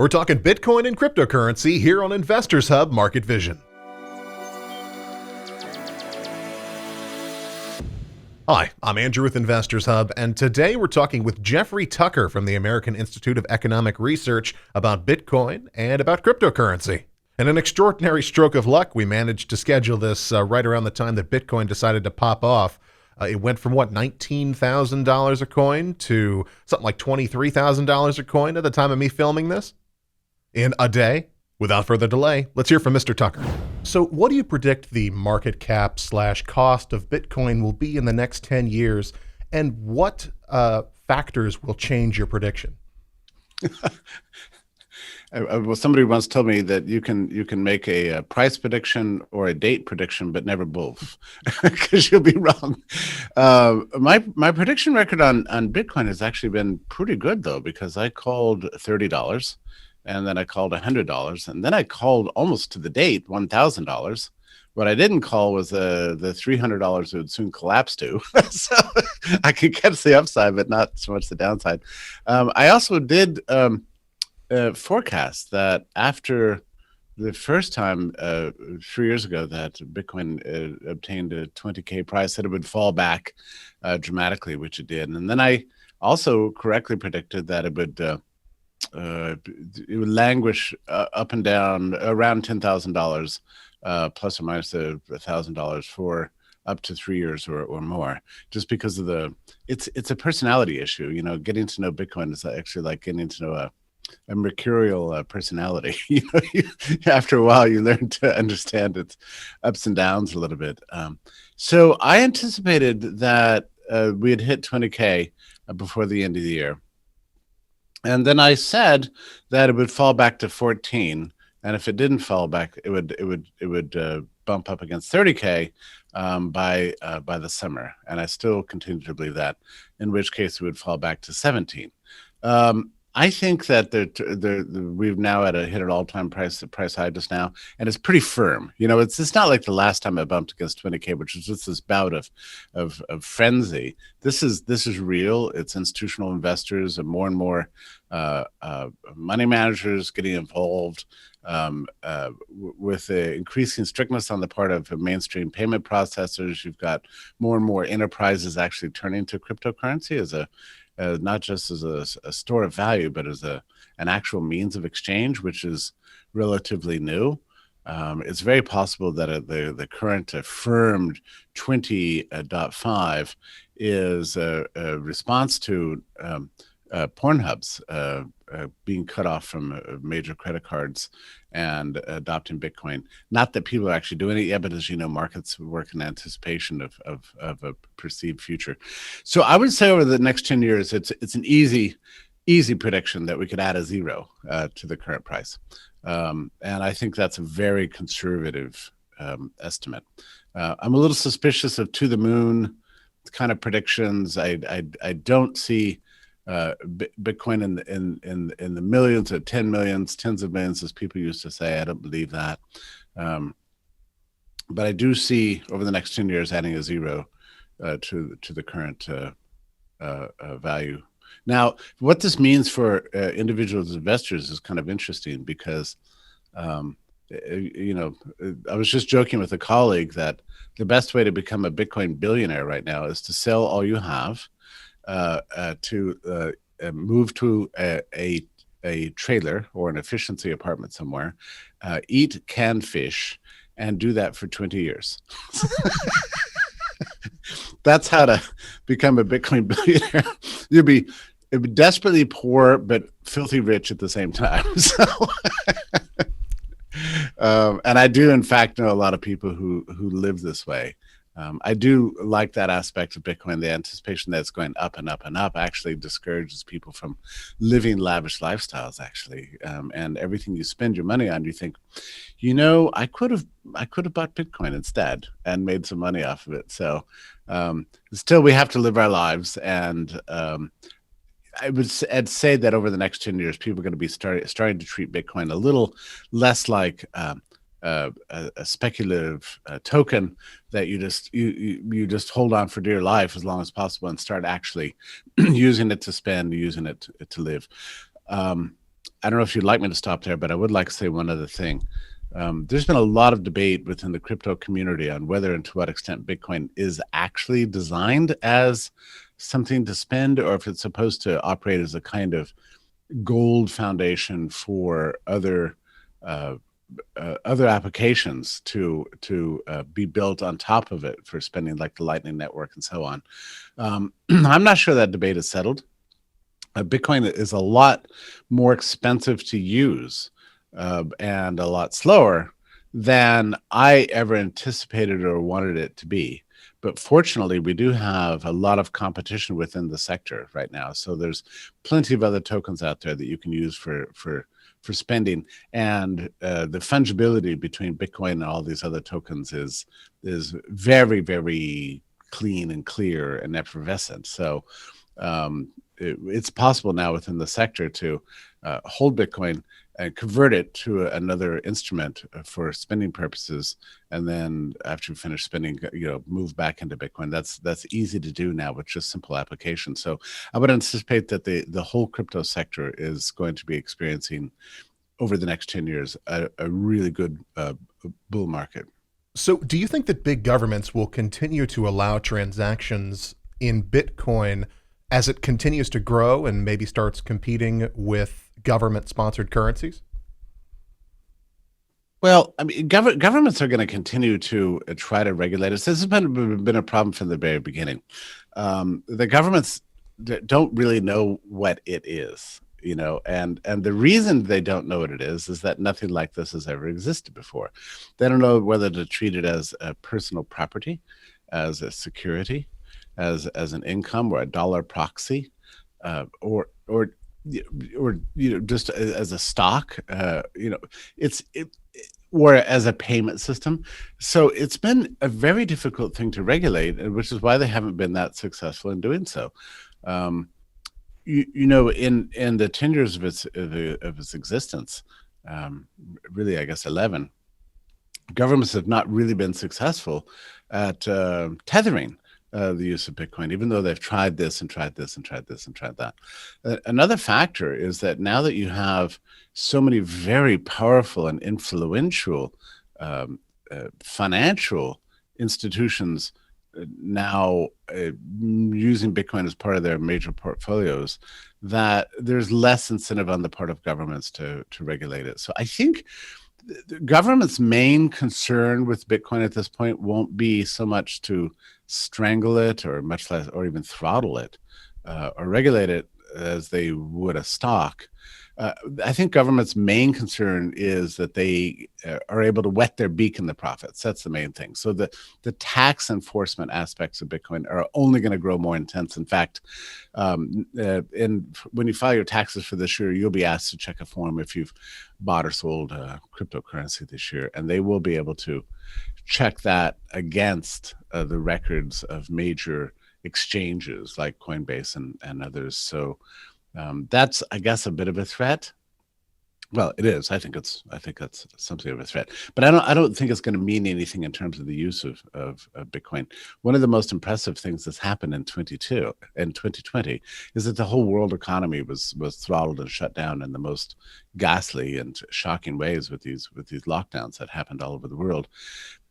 We're talking Bitcoin and cryptocurrency here on Investors Hub Market Vision. Hi, I'm Andrew with Investors Hub, and today we're talking with Jeffrey Tucker from the American Institute of Economic Research about Bitcoin and about cryptocurrency. In an extraordinary stroke of luck, we managed to schedule this right around the time that Bitcoin decided to pop off. It went from $19,000 a coin to something like $23,000 a coin at the time of me filming this in a day. Without further delay, let's hear from Mr. Tucker. So what do you predict the market cap / cost of Bitcoin will be in the next 10 years? And what factors will change your prediction? Well, somebody once told me that you can make a price prediction or a date prediction, but never both, because you'll be wrong. My prediction record on Bitcoin has actually been pretty good, though, because I called $30, and then I called $100, and then I called almost to the date $1,000. What I didn't call was the $300 it would soon collapse to. So I could catch the upside, but not so much the downside. I also did forecast that after the first time 3 years ago that Bitcoin obtained a 20K price, that it would fall back dramatically, which it did. And then I also correctly predicted that it would languish up and down around $10,000 plus or minus $1,000 for up to 3 years or more, just because of it's a personality issue. You know, getting to know Bitcoin is actually like getting to know a mercurial personality. After a while, you learn to understand its ups and downs a little bit. So I anticipated that we'd hit 20K before the end of the year. And then I said that it would fall back to 14, and if it didn't fall back, it would bump up against 30K by the summer. And I still continue to believe that, in which case it would fall back to 17. I think that we've now hit an all-time price high just now, and it's pretty firm. You know, it's not like the last time it bumped against 20K, which was just this bout of frenzy. This is real. It's institutional investors and more money managers getting involved with the increasing strictness on the part of mainstream payment processors. You've got more and more enterprises actually turning to cryptocurrency as not just as a store of value, but as an actual means of exchange, which is relatively new. It's very possible that the current affirmed 20.5 is a response to Pornhub's being cut off from major credit cards and adopting Bitcoin. Not that people are actually doing it yet, but as you know, markets work in anticipation of a perceived future. So I would say over the next 10 years, it's an easy prediction that we could add a zero to the current price. And I think that's a very conservative estimate. I'm a little suspicious of to the moon kind of predictions. I don't see Bitcoin in the millions or 10 millions, tens of millions, as people used to say. I don't believe that. But I do see over the next 10 years adding a zero to the current value. Now, what this means for individual investors is kind of interesting because, I was just joking with a colleague that the best way to become a Bitcoin billionaire right now is to sell all you have, to move to a trailer or an efficiency apartment somewhere, eat canned fish, and do that for 20 years. That's how to become a Bitcoin billionaire. You'd be desperately poor but filthy rich at the same time. So, and I do, in fact, know a lot of people who live this way. I do like that aspect of Bitcoin. The anticipation that it's going up and up and up actually discourages people from living lavish lifestyles, actually. And everything you spend your money on, you think, I could have bought Bitcoin instead and made some money off of it. So still, we have to live our lives. And I'd say that over the next 10 years, people are going to be starting to treat Bitcoin a little less like a speculative token that you just hold on for dear life as long as possible and start actually using it to spend, using it to live. I don't know if you'd like me to stop there, but I would like to say one other thing. There's been a lot of debate within the crypto community on whether and to what extent Bitcoin is actually designed as something to spend, or if it's supposed to operate as a kind of gold foundation for uh, other applications to be built on top of it for spending, like the Lightning Network and so on. I'm not sure that debate is settled. Bitcoin is a lot more expensive to use and a lot slower than I ever anticipated or wanted it to be. But fortunately, we do have a lot of competition within the sector right now. So there's plenty of other tokens out there that you can use for spending, and the fungibility between Bitcoin and all these other tokens is very, very clean and clear and effervescent. So it's possible now within the sector to hold Bitcoin and convert it to another instrument for spending purposes, and then after you finish spending, move back into Bitcoin. That's easy to do now with just simple application. So I would anticipate that the whole crypto sector is going to be experiencing over the next 10 years a really good bull market. So, do you think that big governments will continue to allow transactions in Bitcoin as it continues to grow and maybe starts competing with government-sponsored currencies? Well, I mean, governments are going to continue to try to regulate us. This has been a problem from the very beginning. The governments don't really know what it is, and the reason they don't know what it is that nothing like this has ever existed before. They don't know whether to treat it as a personal property, as a security, as an income or a dollar proxy, or just as a stock. It's it or as a payment system. So it's been a very difficult thing to regulate, which is why they haven't been that successful in doing so. Um, in the 10 years of its existence, really, I guess 11, governments have not really been successful at tethering the use of Bitcoin, even though they've tried this and tried this and tried this and tried that. Another factor is that now that you have so many very powerful and influential financial institutions now using Bitcoin as part of their major portfolios, that there's less incentive on the part of governments to regulate it. So I think the government's main concern with Bitcoin at this point won't be so much to strangle it, or much less, or even throttle it, or regulate it as they would a stock. I think government's main concern is that they are able to wet their beak in the profits. That's the main thing. So the tax enforcement aspects of Bitcoin are only going to grow more intense. In fact, when you file your taxes for this year, you'll be asked to check a form if you've bought or sold cryptocurrency this year, and they will be able to check that against the records of major exchanges like Coinbase and others. So that's, I guess, a bit of a threat. Well, it is. I think that's something of a threat. But I don't think it's going to mean anything in terms of the use of Bitcoin. One of the most impressive things that's happened in 2020 is that the whole world economy was throttled and shut down in the most ghastly and shocking ways with these lockdowns that happened all over the world.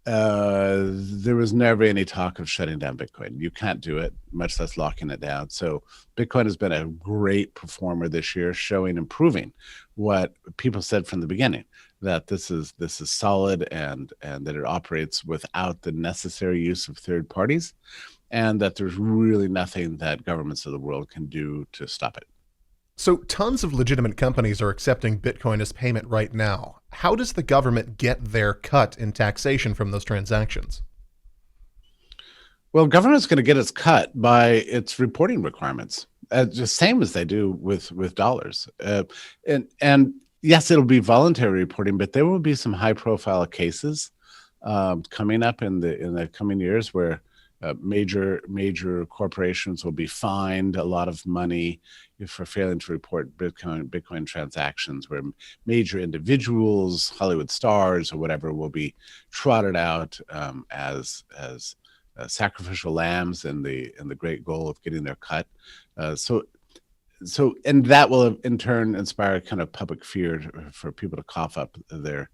There was never any talk of shutting down Bitcoin. You can't do it, much less locking it down. So Bitcoin has been a great performer this year, showing and proving what people said from the beginning, that this is solid, and that it operates without the necessary use of third parties, and that there's really nothing that governments of the world can do to stop it. So, tons of legitimate companies are accepting Bitcoin as payment right now. How does the government get their cut in taxation from those transactions? Well, government's going to get its cut by its reporting requirements, the same as they do with dollars. And yes, it'll be voluntary reporting, but there will be some high profile cases coming up in the coming years where major corporations will be fined a lot of money for failing to report Bitcoin transactions, where major individuals, Hollywood stars or whatever, will be trotted out as sacrificial lambs in the great goal of getting their cut. So and that will in turn inspire kind of public fear for people to cough up the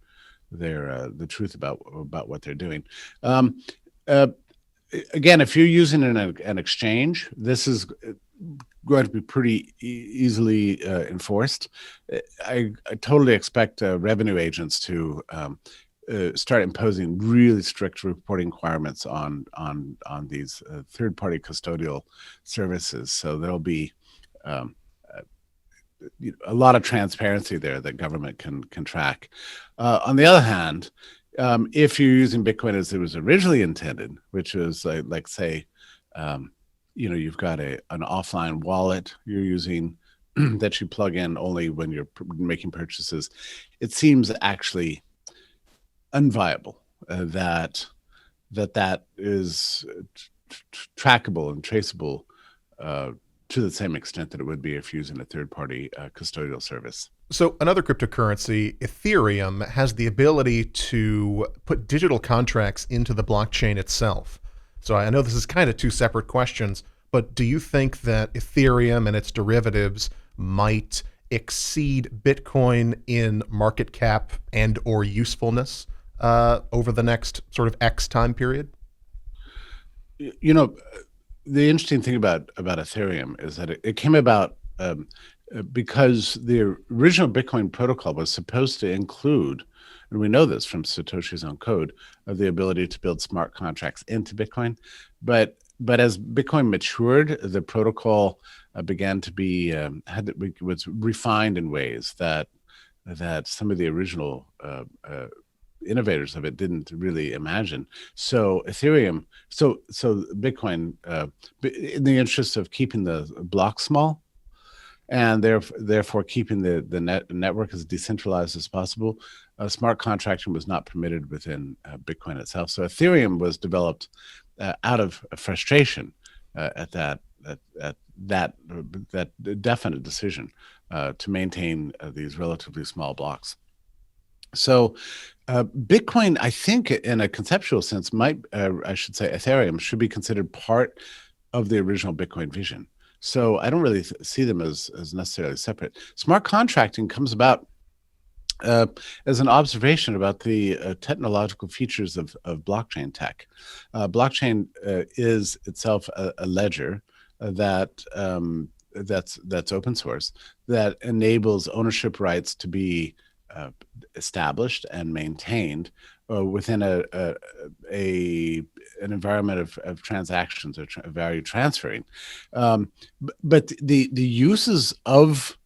truth about what they're doing. Um, uh, Again, if you're using an exchange, this is going to be pretty easily enforced. I totally expect revenue agents to start imposing really strict reporting requirements on these third-party custodial services. So there'll be um, a lot of transparency there that government can track. On the other hand, if you're using Bitcoin as it was originally intended, which was like say, you've got an offline wallet you're using that you plug in only when you're making purchases, it seems actually unviable that is trackable and traceable to the same extent that it would be if using a third-party custodial service. So another cryptocurrency, Ethereum, has the ability to put digital contracts into the blockchain itself. So I know this is kind of two separate questions, but do you think that Ethereum and its derivatives might exceed Bitcoin in market cap and or usefulness over the next sort of X time period? You know, the interesting thing about Ethereum is that it came about because the original Bitcoin protocol was supposed to include, and we know this from Satoshi's own code, the ability to build smart contracts into Bitcoin. But as Bitcoin matured, the protocol began to be was refined in ways that some of the original innovators of it didn't really imagine. So Ethereum, so Bitcoin, in the interest of keeping the block small, and therefore keeping the network as decentralized as possible, smart contracting was not permitted within Bitcoin itself. So Ethereum was developed out of frustration at that definite decision to maintain these relatively small blocks. So Bitcoin, I think, in a conceptual sense, I should say, Ethereum should be considered part of the original Bitcoin vision. So I don't really see them as necessarily separate. Smart contracting comes about as an observation about the technological features of blockchain tech. Blockchain is itself a ledger that's open source, that enables ownership rights to be established and maintained within an environment of transactions or value transferring. But the uses of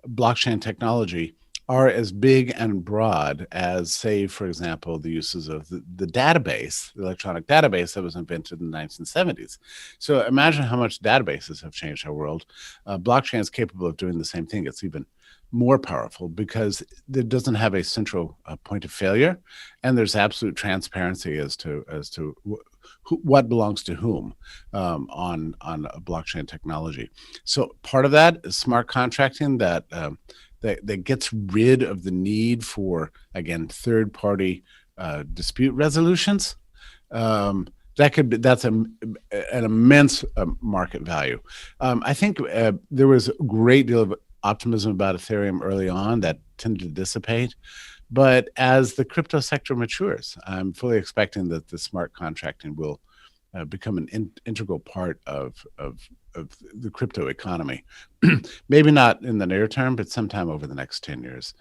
blockchain technology are as big and broad as, say, for example, the uses of the database, the electronic database that was invented in the 1970s. So imagine how much databases have changed our world. Blockchain is capable of doing the same thing. It's even more powerful because it doesn't have a central point of failure, and there's absolute transparency as to what belongs to whom on a blockchain technology. So part of that is smart contracting that gets rid of the need for, again, third-party dispute resolutions. That's an immense market value. I think there was a great deal of optimism about Ethereum early on that tended to dissipate. But as the crypto sector matures, I'm fully expecting that the smart contracting will become an integral part of the crypto economy. Maybe not in the near term, but sometime over the next 10 years.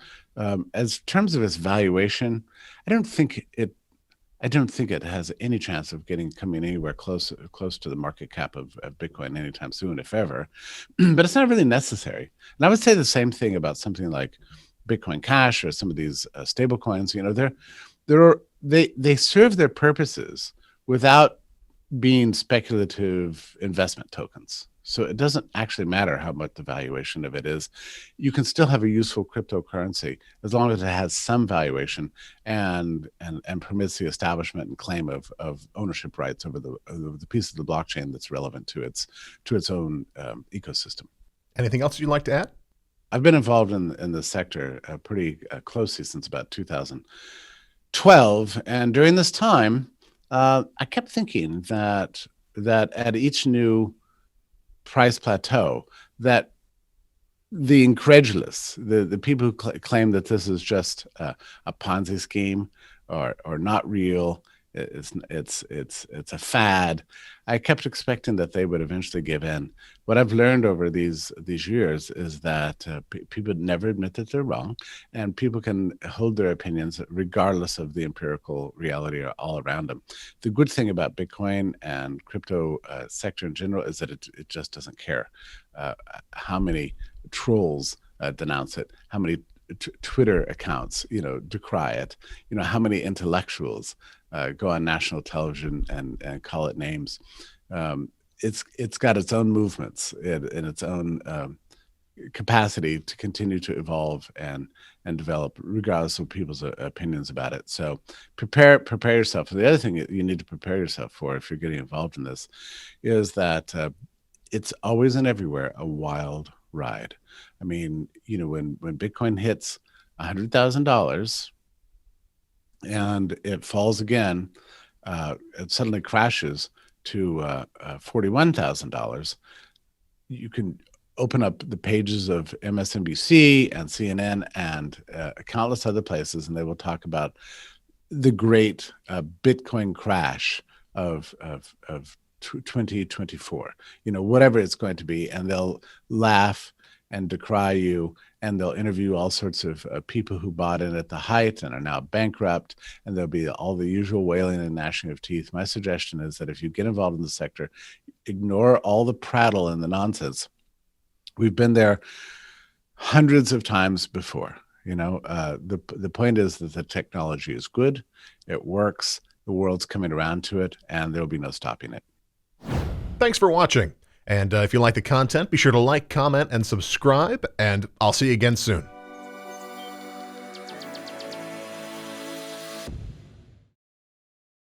As terms of its valuation, I don't think it has any chance of coming anywhere close to the market cap of Bitcoin anytime soon, if ever. But it's not really necessary. And I would say the same thing about something like Bitcoin Cash or some of these stable coins. You know, they serve their purposes without being speculative investment tokens. So it doesn't actually matter how much the valuation of it is. You can still have a useful cryptocurrency as long as it has some valuation and permits the establishment and claim of ownership rights over the piece of the blockchain that's relevant to its own ecosystem. Anything else you'd like to add? I've been involved in the sector pretty closely since about 2012, and during this time, I kept thinking that at each new price plateau, that the incredulous, the people who claim that this is just a Ponzi scheme or not real, it's a fad. I kept expecting that they would eventually give in. What I've learned over these years is that people never admit that they're wrong, and people can hold their opinions regardless of the empirical reality all around them. The good thing about Bitcoin and crypto sector in general is that it just doesn't care how many trolls denounce it, how many Twitter accounts, decry it, how many intellectuals go on national television and call it names. It's got its own movements and its own capacity to continue to evolve and develop, regardless of people's opinions about it. So prepare yourself. The other thing you need to prepare yourself for if you're getting involved in this is that it's always and everywhere a wild ride. I mean, when Bitcoin hits $100,000 and it falls again, it suddenly crashes to $41,000. You can open up the pages of MSNBC and CNN and countless other places, and they will talk about the great Bitcoin crash of 2024, whatever it's going to be, and they'll laugh and decry you, and they'll interview all sorts of people who bought in at the height and are now bankrupt, and there'll be all the usual wailing and gnashing of teeth. My suggestion is that if you get involved in the sector, ignore all the prattle and the nonsense. We've been there hundreds of times before. The point is that the technology is good, it works, the world's coming around to it, and there'll be no stopping it. Thanks for watching. And if you like the content, be sure to like, comment, and subscribe, and I'll see you again soon.